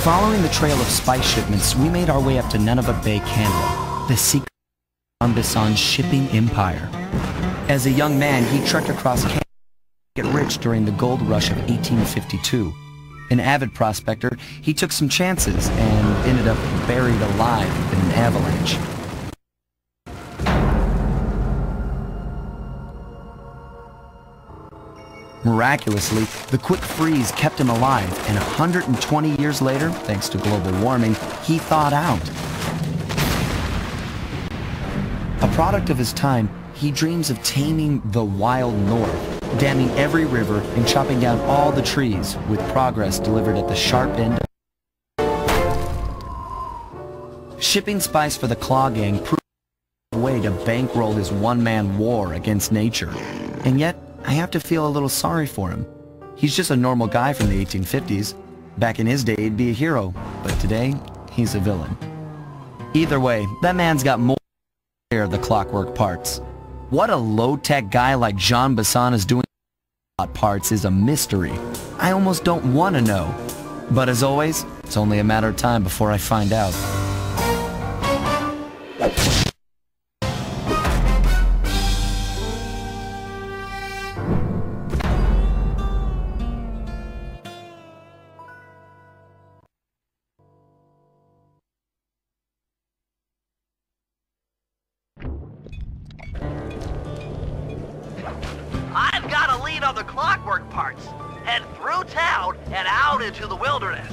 Following the trail of spice shipments, we made our way up to Nineveh Bay, Canada, the secret of Jean Bison's shipping empire. As a young man, he trekked across Canada to get rich during the gold rush of 1852. An avid prospector, he took some chances and ended up buried alive in an avalanche. Miraculously, the quick freeze kept him alive, and 120 years later, thanks to global warming, he thawed out. A product of his time, he dreams of taming the wild north, damming every river and chopping down all the trees, with progress delivered at the sharp end. Shipping spice for the Claw Gang proved a way to bankroll his one-man war against nature. And yet, I have to feel a little sorry for him. He's just a normal guy from the 1850s. Back in his day, he'd be a hero, but today, he's a villain. Either way, that man's got more than the clockwork parts. What a low-tech guy like Jean Bison is doing parts is a mystery. I almost don't want to know. But as always, it's only a matter of time before I find out. I've got a lead on the clockwork parts. Head through town and out into the wilderness.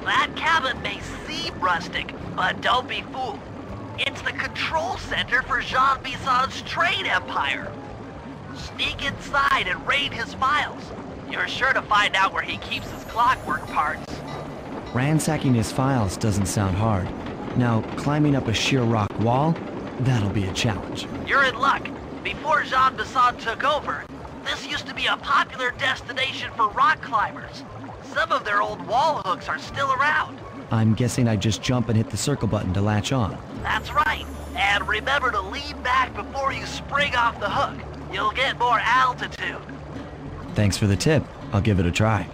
That cabin may seem rustic, but don't be fooled. It's the control center for Jean Bison's trade empire. Sneak inside and raid his files. You're sure to find out where he keeps his clockwork parts. Ransacking his files doesn't sound hard. Now, climbing up a sheer rock wall, that'll be a challenge. You're in luck. Before Jean Bison took over, this used to be a popular destination for rock climbers. Some of their old wall hooks are still around. I'm guessing I just jump and hit the circle button to latch on. That's right. And remember to lean back before you spring off the hook. You'll get more altitude. Thanks for the tip. I'll give it a try.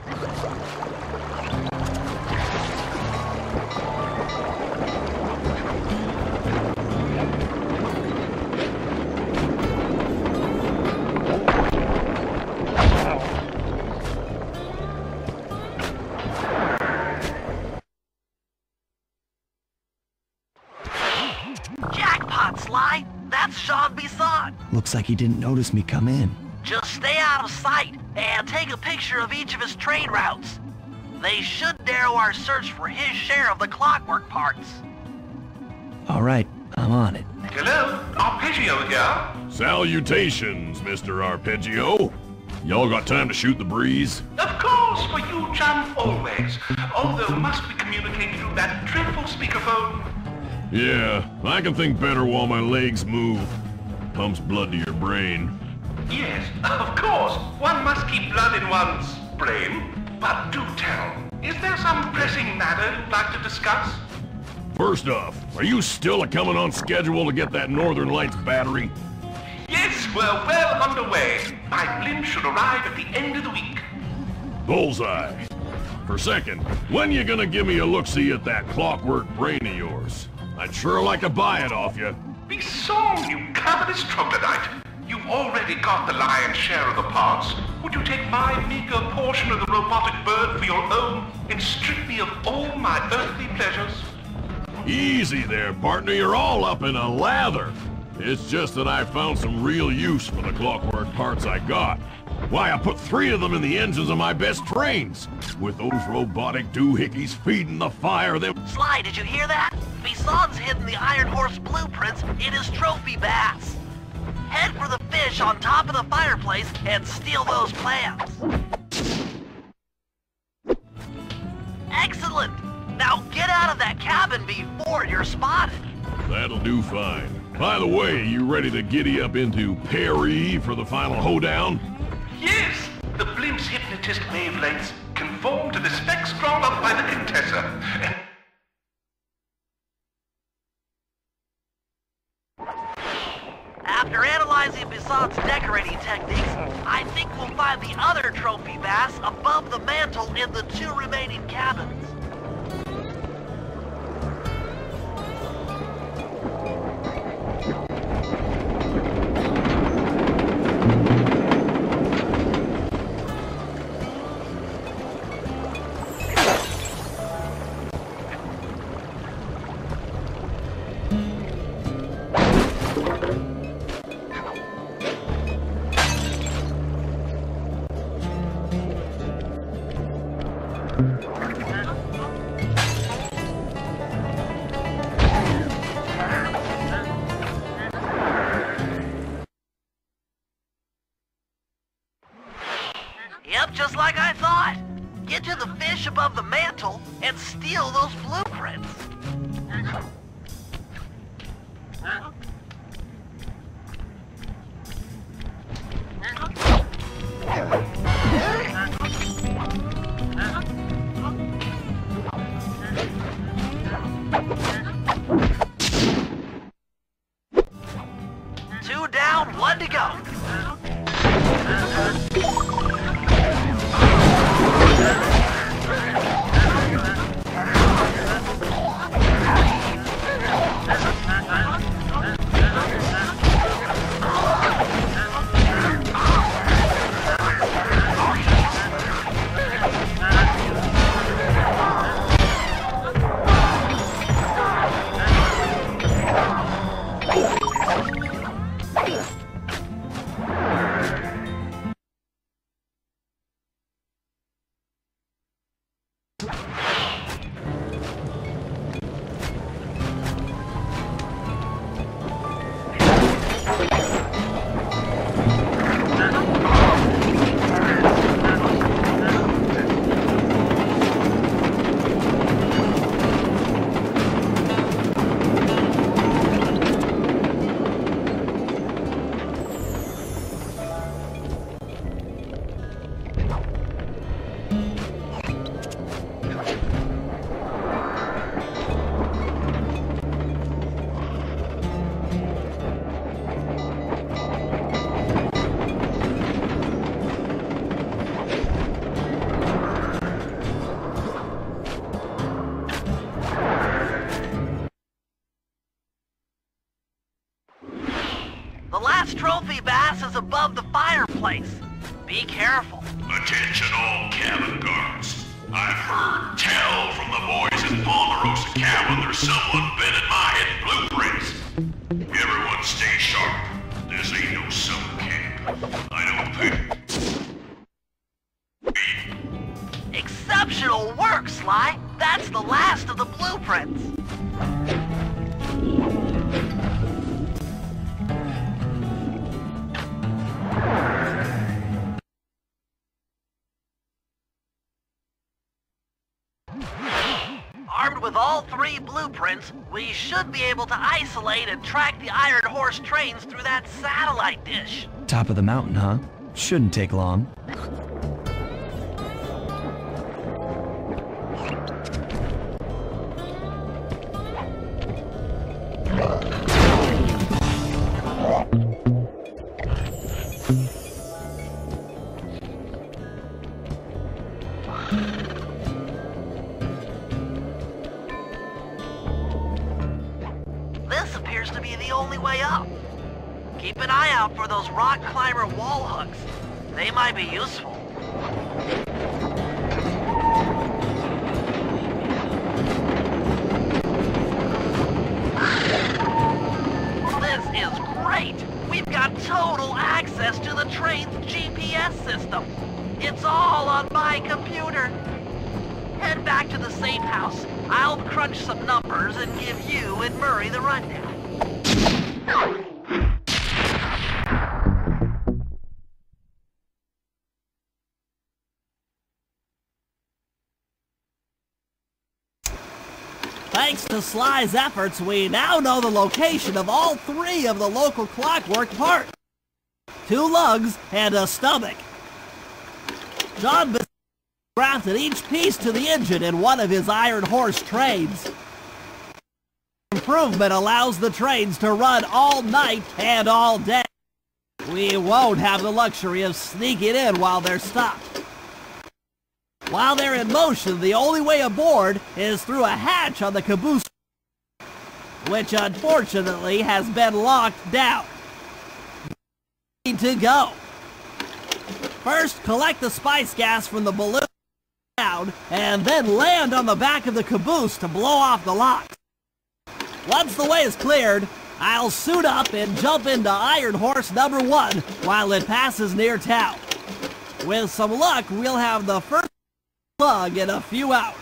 Jackpot, Sly! That's Jean Bison! Looks like he didn't notice me come in. Just stay out of sight and take a picture of each of his trade routes. They should narrow our search for his share of the clockwork parts. All right, I'm on it. Hello, Arpeggio here. Salutations, Mr. Arpeggio. Y'all got time to shoot the breeze? Of course, for you, chum, always. Although must we communicate through that dreadful speakerphone? Yeah, I can think better while my legs move. Pumps blood to your brain. Yes, of course. One must keep blood in one's brain. But do tell, is there some pressing matter you'd like to discuss? First off, are you still a-coming on schedule to get that Northern Lights battery? Yes, we're well underway. My blimp should arrive at the end of the week. Bullseye. For second, when you gonna give me a look-see at that clockwork brain of yours? I'd sure like to buy it off you. Be song, you covetous troglodyte. You've already got the lion's share of the parts. Would you take my meager portion of the robotic bird for your own and strip me of all my earthly pleasures? Easy there, partner. You're all up in a lather. It's just that I found some real use for the clockwork parts I got. Why, I put 3 of them in the engines of my best trains. With those robotic doohickeys feeding the fire, them... Sly, did you hear that? Bison's hidden hidden the Iron Horse blueprints in his trophy bass. Head for the fish on top of the fireplace and steal those plans. Excellent! Now get out of that cabin before you're spotted. That'll do fine. By the way, you ready to giddy up into Perry for the final hoedown? Yes! The blimp's hypnotist wavelengths conform to the specs drawn up by the Contessa. And after analyzing Bison's decorating techniques, I think we'll find the other trophy bass above the mantle in the 2 remaining cabins. Yep, just like I thought. Get to the fish above the mantle and steal those blueprints. Two down, 1 to go. The last trophy bass is above the fireplace. Be careful. Attention all cabin guards. I've heard tell from the boys in Ponderosa cabin there's someone been in my hidden blueprints. Everyone stay sharp. This ain't no summer camp. I don't pay. Exceptional work, Sly. That's the last of the blueprints. Armed with all 3 blueprints, we should be able to isolate and track the Iron Horse trains through that satellite dish. Top of the mountain, huh? Shouldn't take long. This appears to be the only way up. Keep an eye out for those rock climber wall hooks. They might be useful. This is great! We've got total access to the train's GPS system. It's all on my computer. Head back to the safe house I'll crunch some numbers and give you and Murray the rundown. Thanks to Sly's efforts, we now know the location of all 3 of the local clockwork parts. 2 lugs and a stomach. Jean Bison grafted each piece to the engine in one of his iron horse trains. Improvement allows the trains to run all night and all day. We won't have the luxury of sneaking in while they're stopped. While they're in motion, the only way aboard is through a hatch on the caboose, which unfortunately has been locked down. To go. First, collect the spice gas from the balloon down, and then land on the back of the caboose to blow off the locks. Once the way is cleared, I'll suit up and jump into Iron Horse number 1 while it passes near town. With some luck, we'll have the first lug in a few hours.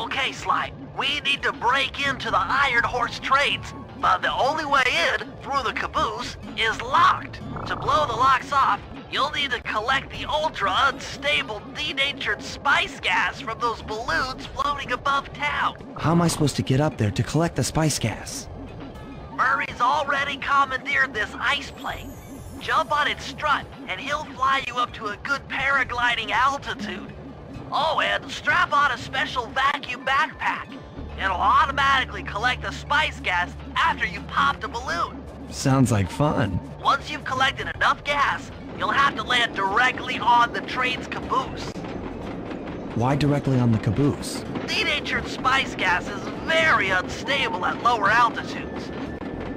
Okay, Sly, we need to break into the Iron Horse trains, but the only way in, through the caboose, is locked. To blow the locks off, you'll need to collect the ultra-unstable, denatured spice gas from those balloons floating above town. How am I supposed to get up there to collect the spice gas? Murray's already commandeered this ice plane. Jump on its strut, and he'll fly you up to a good paragliding altitude. Oh, and strap on a special vacuum backpack. It'll automatically collect the spice gas after you've popped a balloon. Sounds like fun. Once you've collected enough gas, you'll have to land directly on the train's caboose. Why directly on the caboose? Denatured spice gas is very unstable at lower altitudes.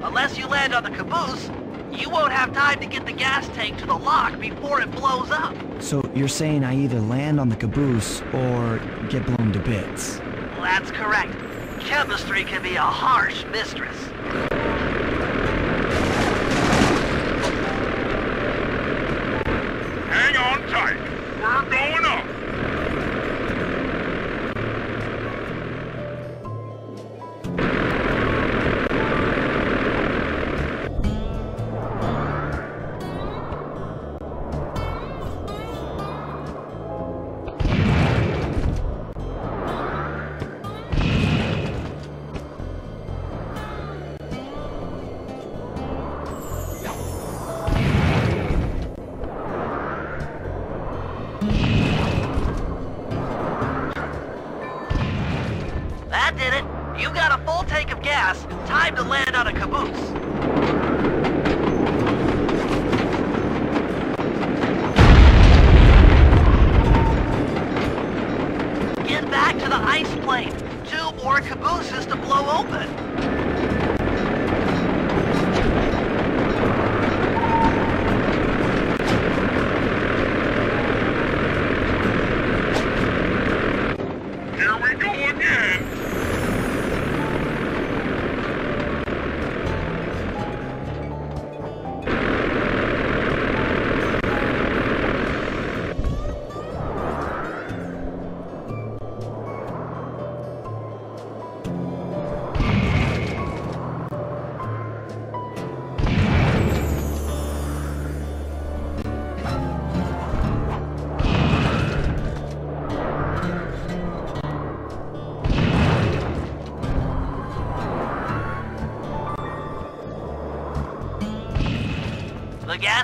Unless you land on the caboose, you won't have time to get the gas tank to the lock before it blows up. So you're saying I either land on the caboose or get blown to bits? That's correct. Chemistry can be a harsh mistress. Hang on tight. We're going up. That did it. You got a full tank of gas. Time to land on a caboose. Get back to the ice plane. 2 more cabooses to blow open.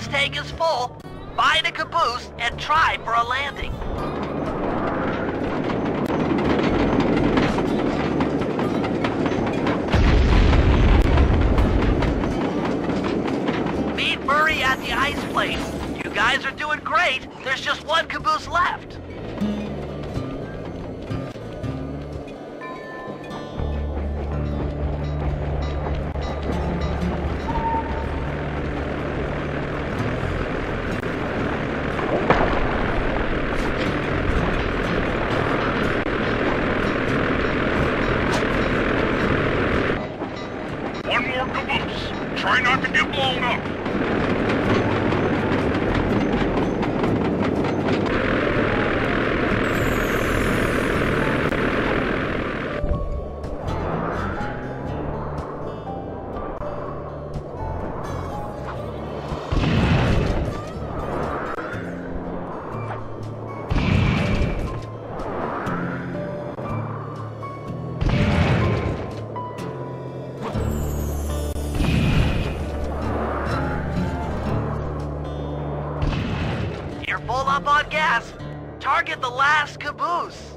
first tank is full, find a caboose and try for a landing. Meet Murray at the ice plate. You guys are doing great. There's just one caboose left. One more caboose. Try not to get blown up. You're full up on gas. Target the last caboose.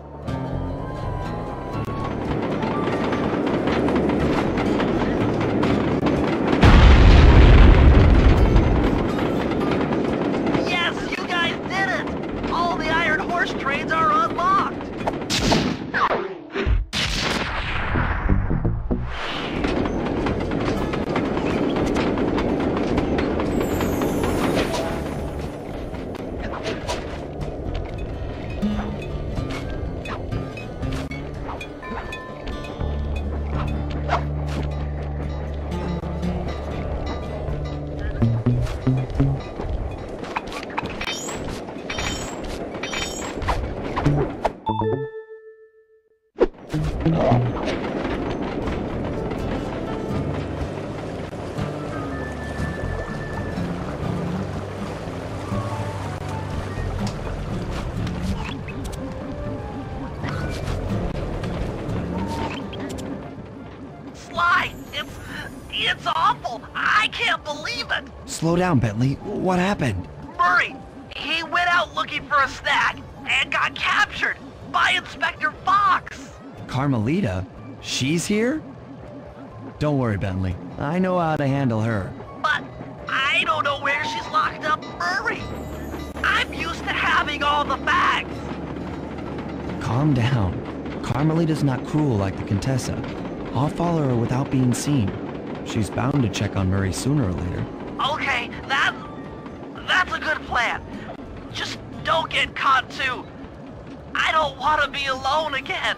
Yes, you guys did it! All the Iron Horse trains are unlocked! Sly, it's awful. I can't believe it. Slow down, Bentley. What happened? Murray, he went out looking for a snack and got captured by Inspector Fox. Carmelita? She's here? Don't worry, Bentley. I know how to handle her. But I don't know where she's locked up Murray. I'm used to having all the facts. Calm down. Carmelita's not cruel like the Contessa. I'll follow her without being seen. She's bound to check on Murray sooner or later. Okay, that's a good plan. Just don't get caught too. I don't want to be alone again.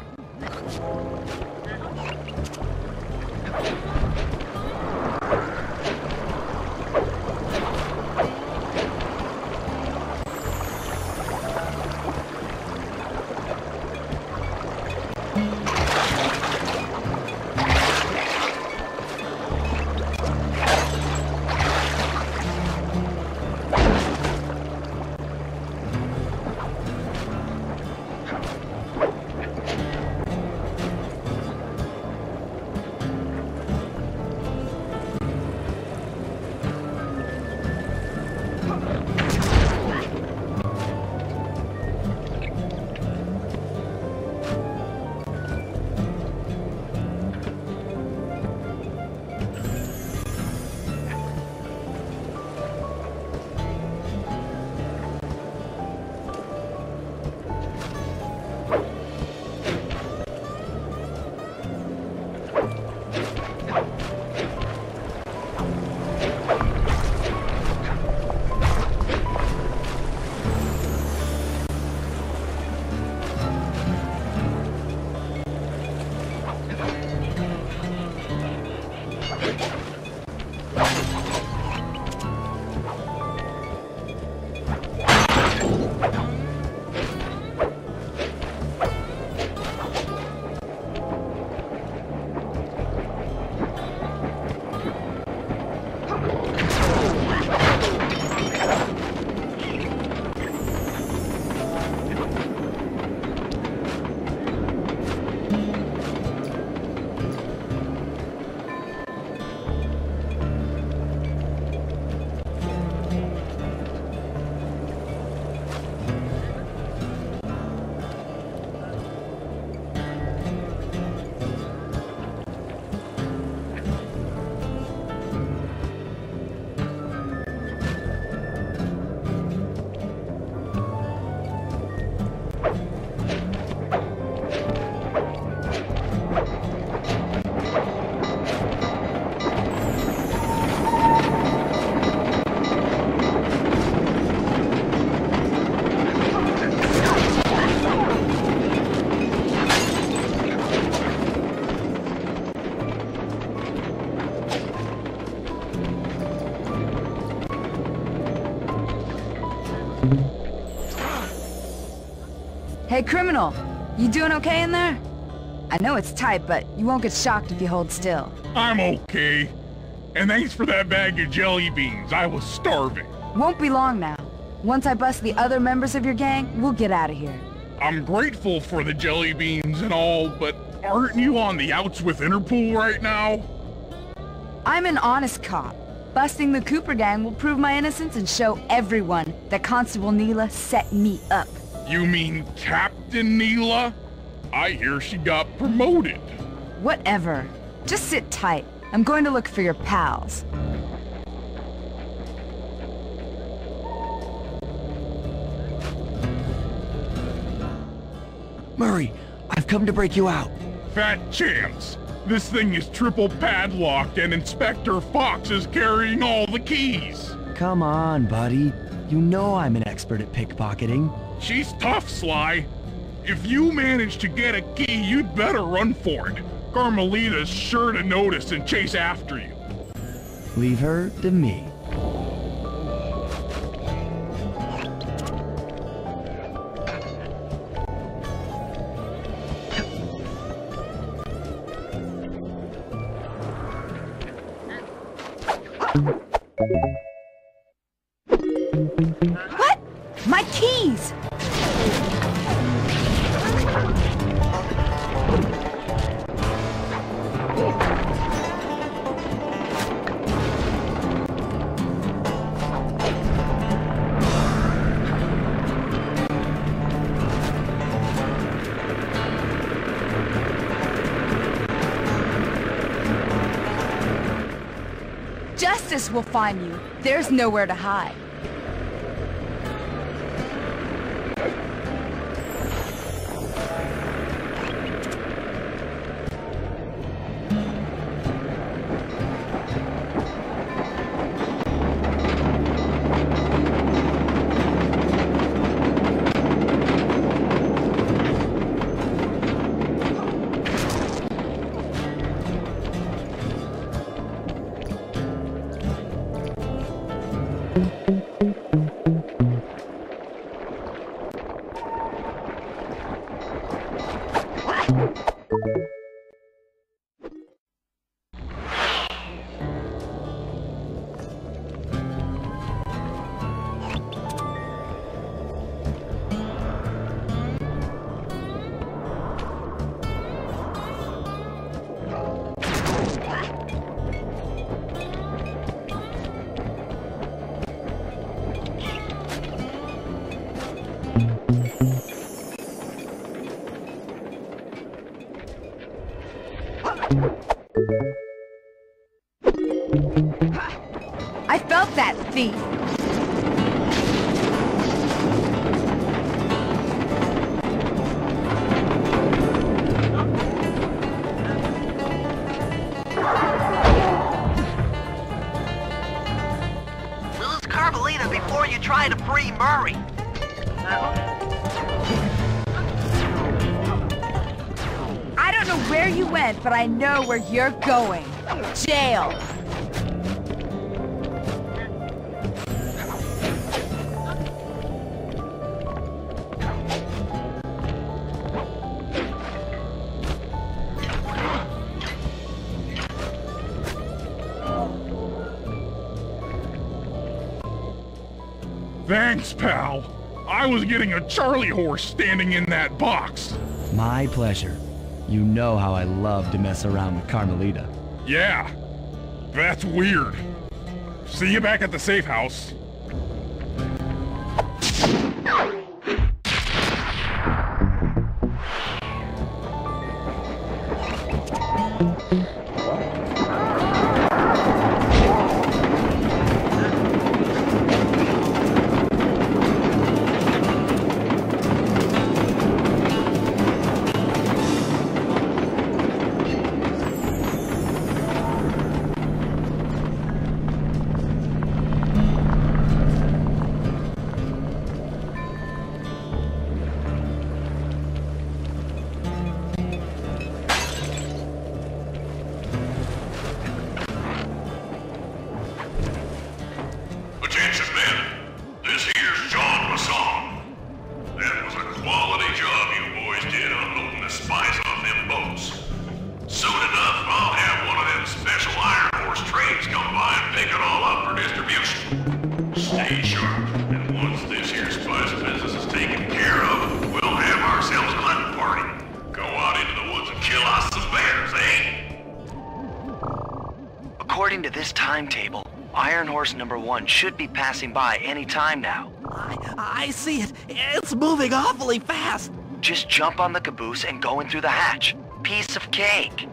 Hey, criminal! You doing okay in there? I know it's tight, but you won't get shocked if you hold still. I'm okay. And thanks for that bag of jelly beans. I was starving. Won't be long now. Once I bust the other members of your gang, we'll get out of here. I'm grateful for the jelly beans and all, but aren't you on the outs with Interpol right now? I'm an honest cop. Busting the Cooper gang will prove my innocence and show everyone that Constable Neela set me up. You mean Captain Neela? I hear she got promoted. Whatever. Just sit tight. I'm going to look for your pals. Murray, I've come to break you out. Fat chance. This thing is triple padlocked and Inspector Fox is carrying all the keys. Come on, buddy. You know I'm an expert at pickpocketing. She's tough, Sly. If you manage to get a key, you'd better run for it. Carmelita's sure to notice and chase after you. Leave her to me. What? My keys! Justice will find you. There's nowhere to hide. I felt that thief! Lose Carmelita before you try to free Murray. I don't know where you went, but I know where you're going. Jail! Thanks, pal. I was getting a Charlie horse standing in that box. My pleasure. You know how I love to mess around with Carmelita. Yeah, that's weird. See you back at the safe house. Iron Horse number 1 should be passing by any time now. I see it. It's moving awfully fast. Just jump on the caboose and go in through the hatch. Piece of cake.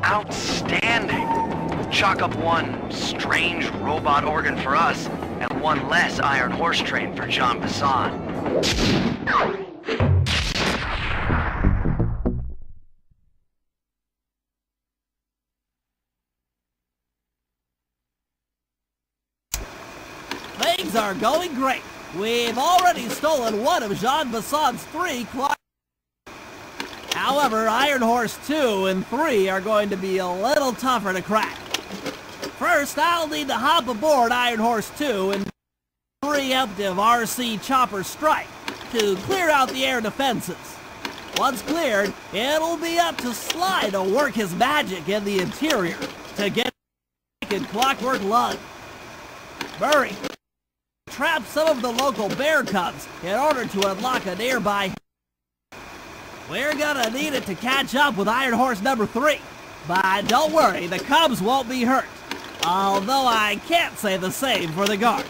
Outstanding! Chalk up one strange robot organ for us, and one less Iron Horse train for Jean Bison. Things are going great. We've already stolen one of Jean Bison's 3 clocks. However, Iron Horse 2 and 3 are going to be a little tougher to crack. First, I'll need to hop aboard Iron Horse 2 and preemptive RC Chopper Strike to clear out the air defenses. Once cleared, it'll be up to Sly to work his magic in the interior to get in Clockwork Lung. Murray, trap some of the local bear cubs in order to unlock a nearby. We're gonna need it to catch up with Iron Horse number 3. But don't worry, the cubs won't be hurt. Although I can't say the same for the guards.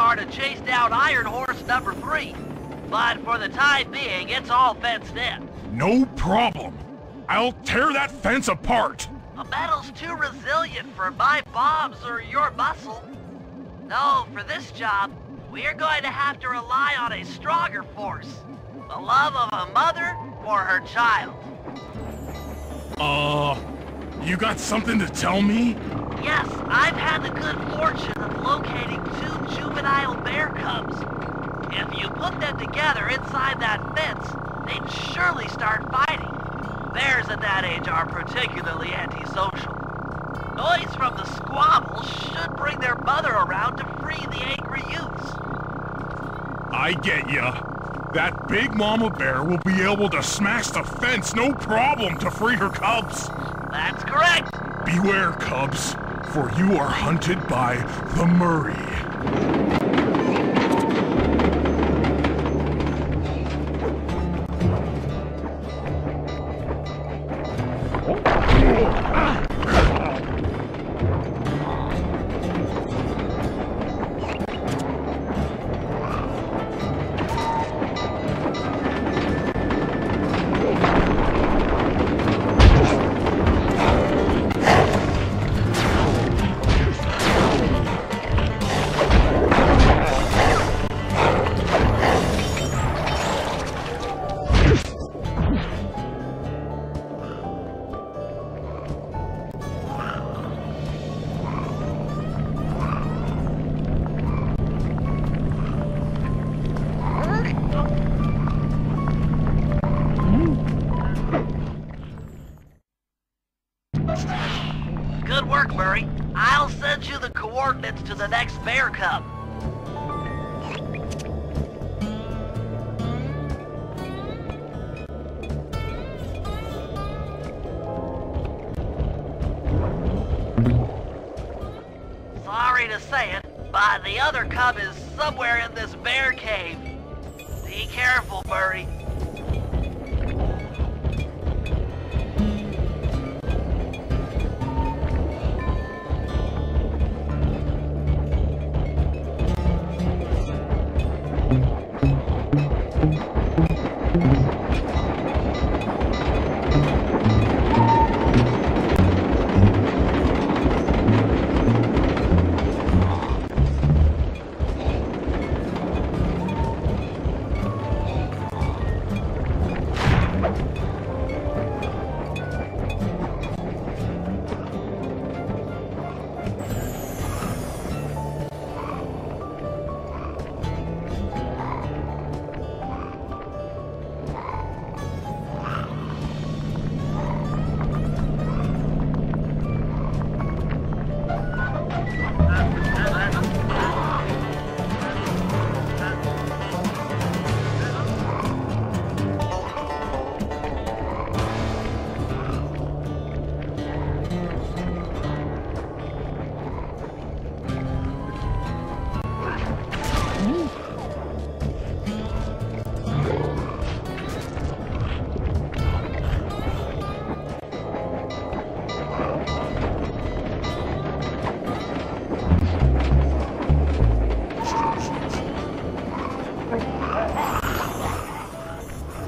To chase down Iron Horse number 3. But for the time being, it's all fenced in. No problem. I'll tear that fence apart. A metal's too resilient for my bombs or your muscle. No, for this job, we're going to have to rely on a stronger force. The love of a mother or her child. You got something to tell me? Yes, I've had the good fortune of locating 2 juvenile bear cubs. If you put them together inside that fence, they'd surely start fighting. Bears at that age are particularly antisocial. Noise from the squabble should bring their mother around to free the angry youths. I get ya. That big mama bear will be able to smash the fence no problem to free her cubs. That's correct. Beware, cubs, for you are hunted by the Murray. I'll send you the coordinates to the next bear cub. Sorry to say it, but the other cub is somewhere in this bear cave. Be careful, Murray.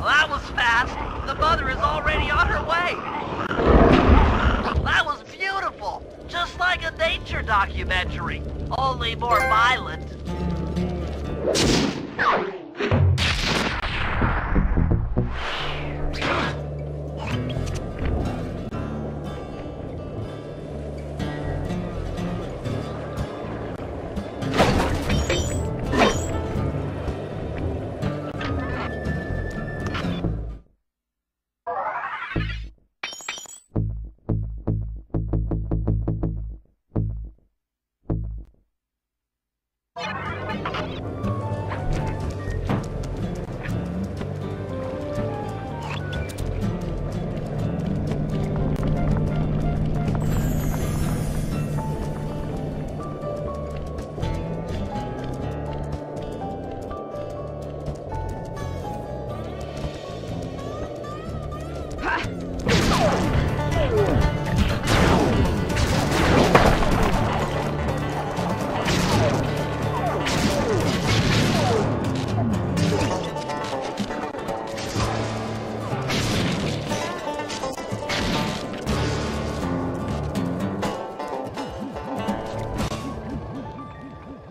That was fast. The mother is already on her way. That was beautiful. Just like a nature documentary, only more violent.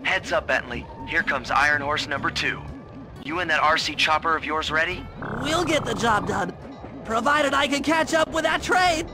Heads up, Bentley. Here comes Iron Horse number 2. You and that RC chopper of yours ready? We'll get the job done, provided I can catch up with that train.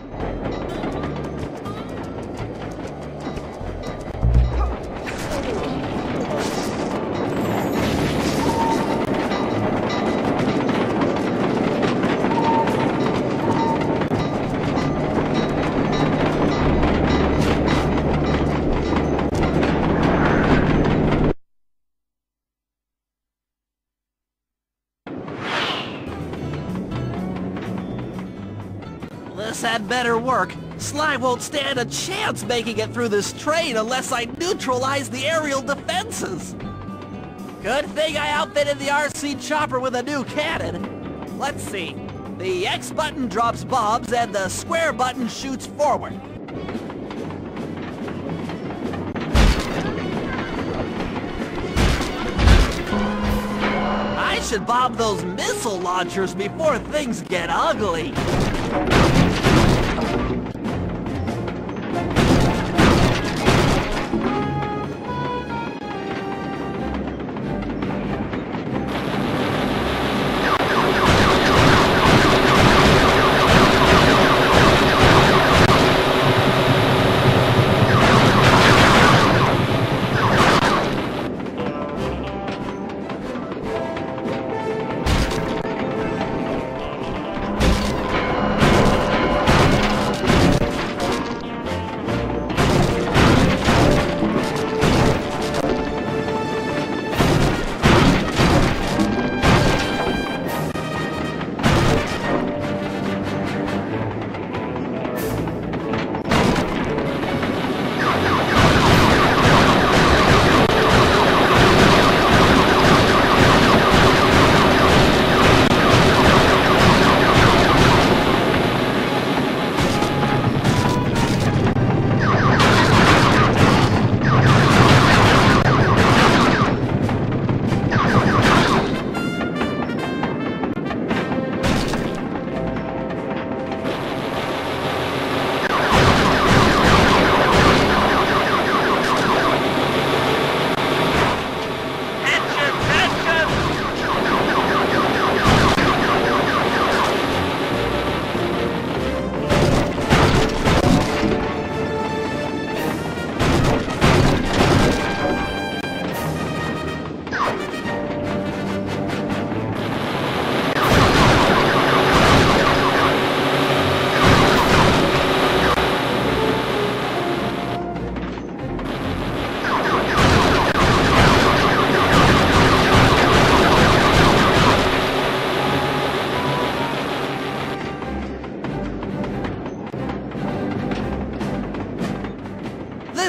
This had better work. Sly won't stand a chance making it through this train unless I neutralize the aerial defenses. Good thing I outfitted the RC chopper with a new cannon. Let's see. The X button drops bombs and the square button shoots forward. I should bomb those missile launchers before things get ugly.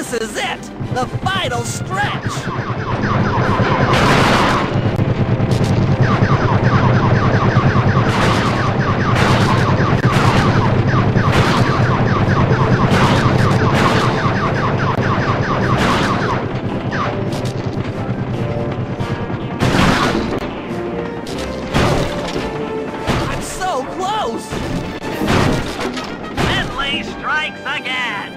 This is it! The final stretch! I'm so close! Finley strikes again!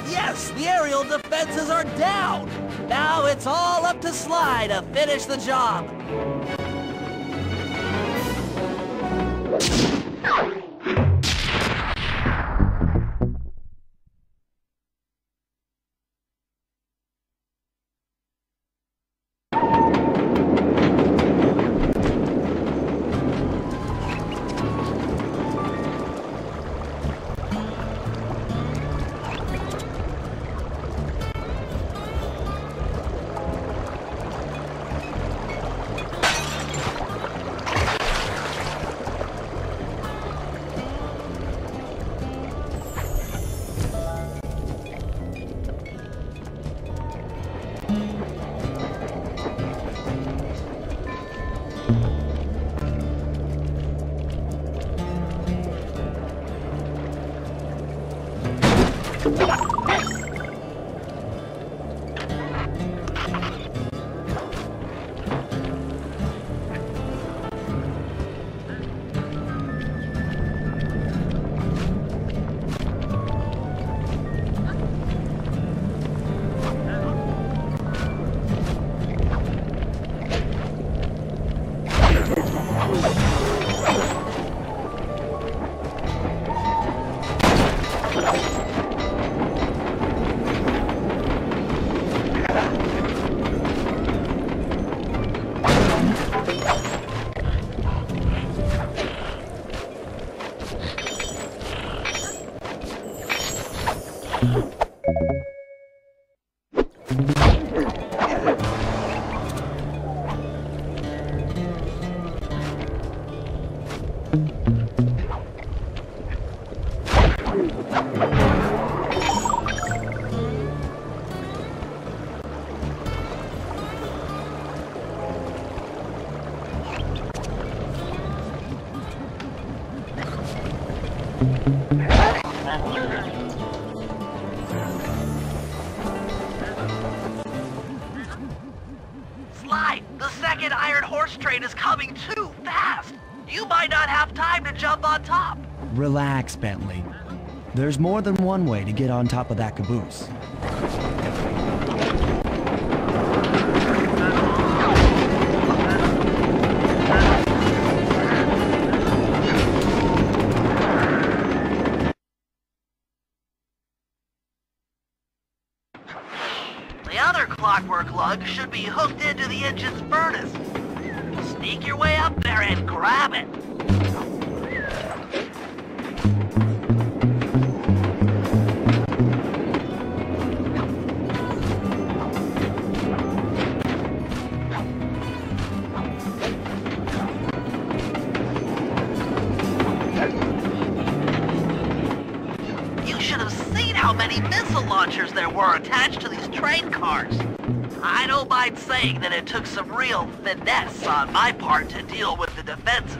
Yes, the aerial defenses are down! Now it's all up to Sly to finish the job. Sly, the second iron horse train is coming too fast! You might not have time to jump on top! Relax, Bentley. There's more than one way to get on top of that caboose. The other clockwork lug should be hooked into the engine's furnace. Sneak your way up there and grab it. You should have seen how many missile launchers there were attached to these train cars. I don't mind saying that it took some real finesse on my part to deal with the defenses.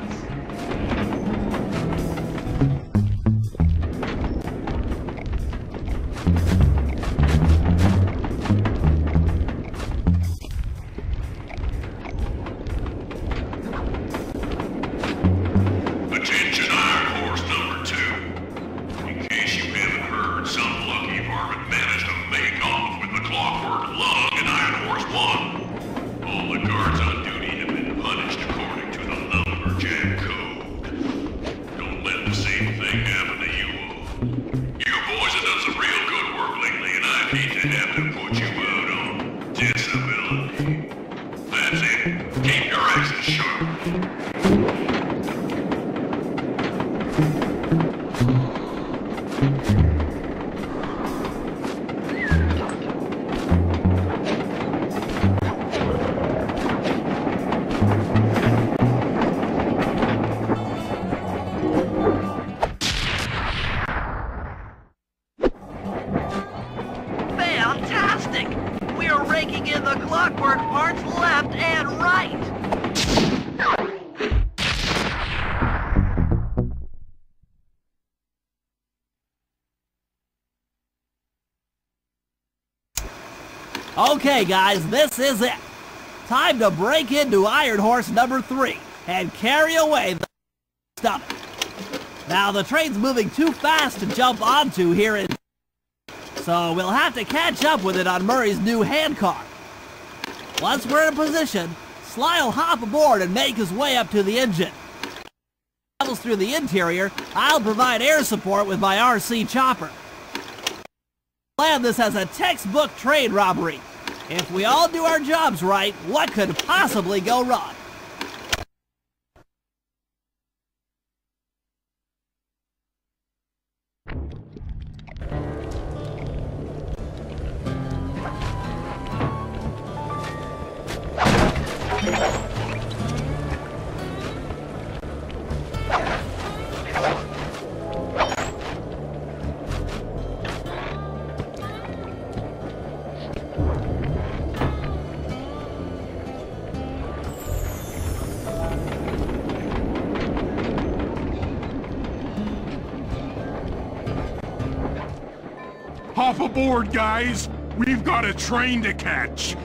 Attention Iron Horse number 2. In case you haven't heard, some lucky varmint managed to make off with the clockwork lug in Iron Horse 1. All the guards on duty have been punished according to the lumberjack code. Don't let the same thing happen to you all. You boys have done some real good work lately, and I hate to have to put you out on disability. That's it. Keep your axes sharp. Fantastic! Okay, guys, this is it. Time to break into Iron Horse number 3 and carry away the stomach. Now, the train's moving too fast to jump onto here in... So we'll have to catch up with it on Murray's new handcar. Once we're in position, Sly will hop aboard and make his way up to the engine. Travels through the interior, I'll provide air support with my RC chopper. Plan this as a textbook train robbery. If we all do our jobs right, what could possibly go wrong? Hop aboard, guys! We've got a train to catch!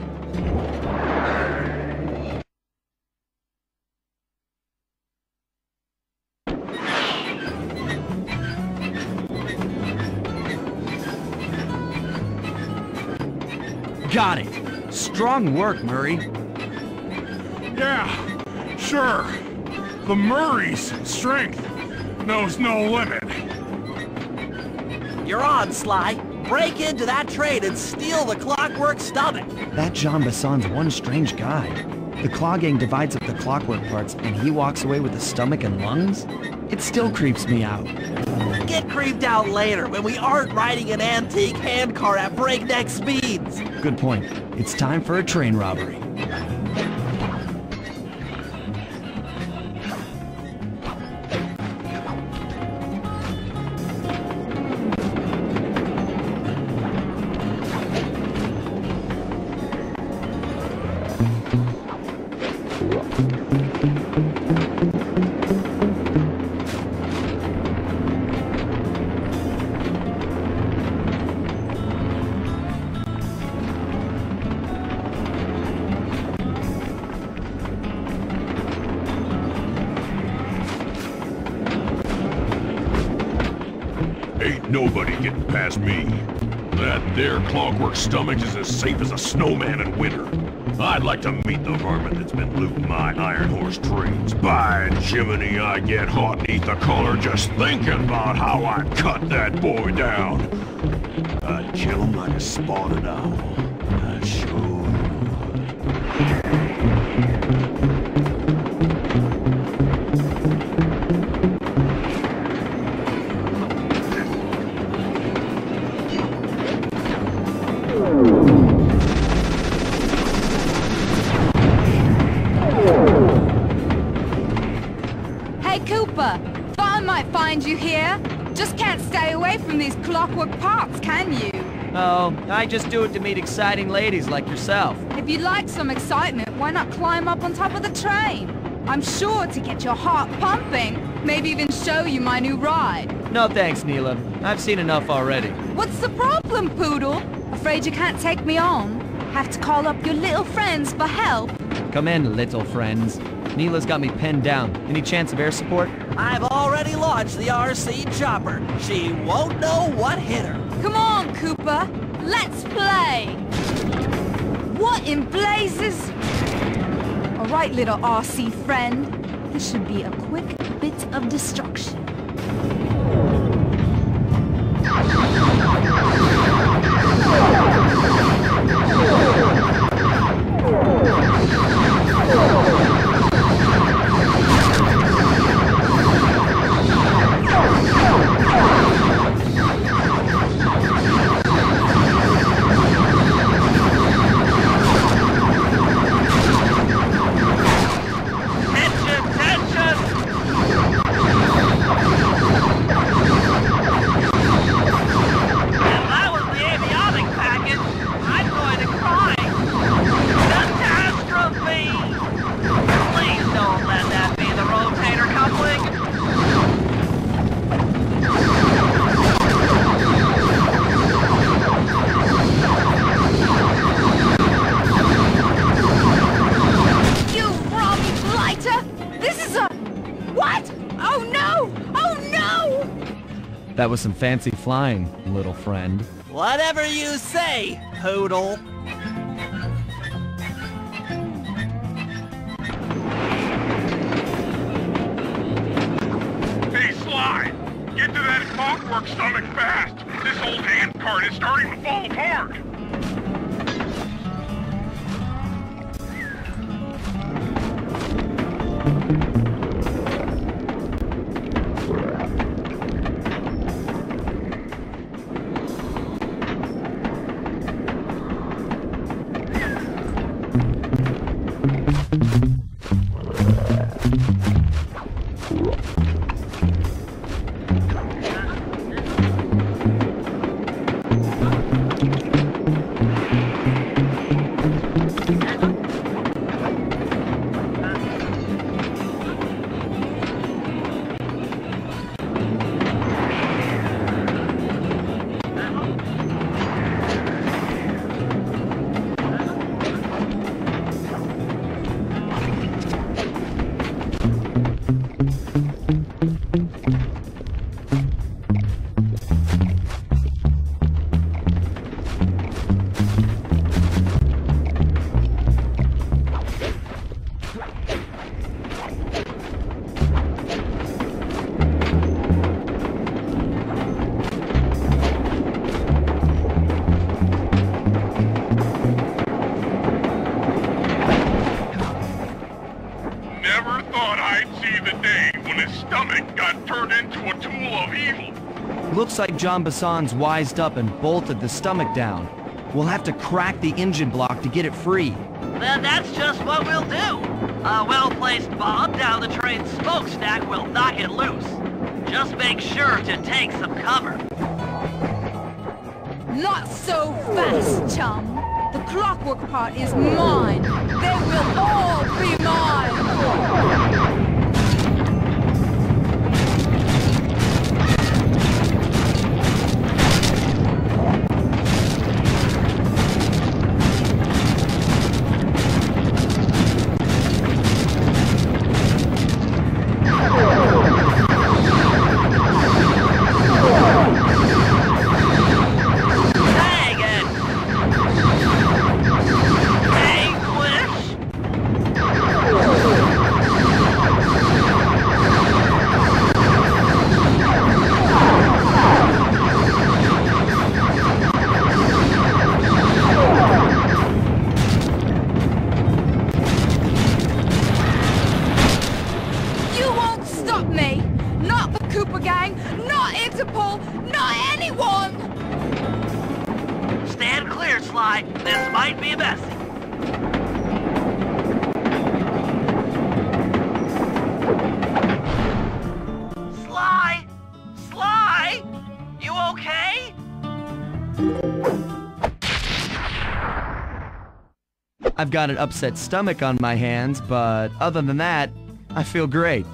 Got it. Strong work, Murray. Yeah, sure. The Murray's strength knows no limit. You're on, Sly. Break into that train and steal the clockwork stomach. That Jean Bison's one strange guy. The Claw Gang divides up the clockwork parts and he walks away with the stomach and lungs? It still creeps me out. Get creeped out later when we aren't riding an antique handcar at breakneck speeds. Good point. It's time for a train robbery. Ain't nobody getting past me. That there clockwork stomach is as safe as a snowman in winter. I'd like to meet the varmint that's been looting my Iron Horse trains. By Jiminy, I get hot neath the collar just thinking about how I'd cut that boy down. I'd kill him like a spotted owl. I sure Thought I might find you here. Just can't stay away from these clockwork parts, can you? Oh, I just do it to meet exciting ladies like yourself. If you'd like some excitement, why not climb up on top of the train? I'm sure to get your heart pumping. Maybe even show you my new ride. No thanks, Neela. I've seen enough already. What's the problem, Poodle? Afraid you can't take me on? Have to call up your little friends for help? Come in, little friends. Neela's got me pinned down. Any chance of air support? I've already launched the RC chopper. She won't know what hit her. Come on, Cooper. Let's play. What in blazes? All right, little RC friend. This should be a quick bit of destruction. That was some fancy flying, little friend. Whatever you say, Poodle. Hey, Sly! Get to that clockwork stomach fast! This old hand cart is starting to fall apart! Looks like Jean Bison's wised up and bolted the stomach down. We'll have to crack the engine block to get it free. Then that's just what we'll do. A well-placed bomb down the train's smokestack will knock it loose. Just make sure to take some cover. Not so fast, chum. The clockwork part is mine. They will all be mine. Stand clear, Sly. This might be messy. Sly! Sly! You okay? I've got an upset stomach on my hands, but other than that, I feel great.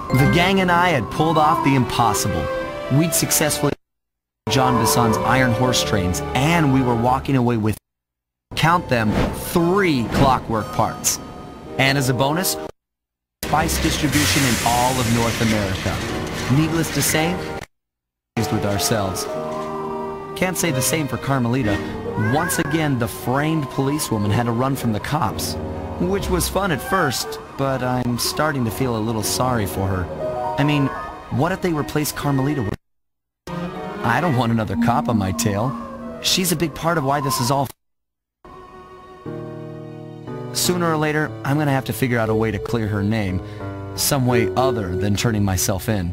The gang and I had pulled off the impossible. We'd successfully Jean Bison's iron horse trains, and we were walking away with, count them, 3 clockwork parts. And as a bonus, spice distribution in all of North America. Needless to say, pleased with ourselves. Can't say the same for Carmelita. Once again, the framed policewoman had to run from the cops, which was fun at first, but I'm starting to feel a little sorry for her. I mean, what if they replaced Carmelita with... I don't want another cop on my tail. She's a big part of why this is all... Sooner or later, I'm gonna have to figure out a way to clear her name, some way other than turning myself in.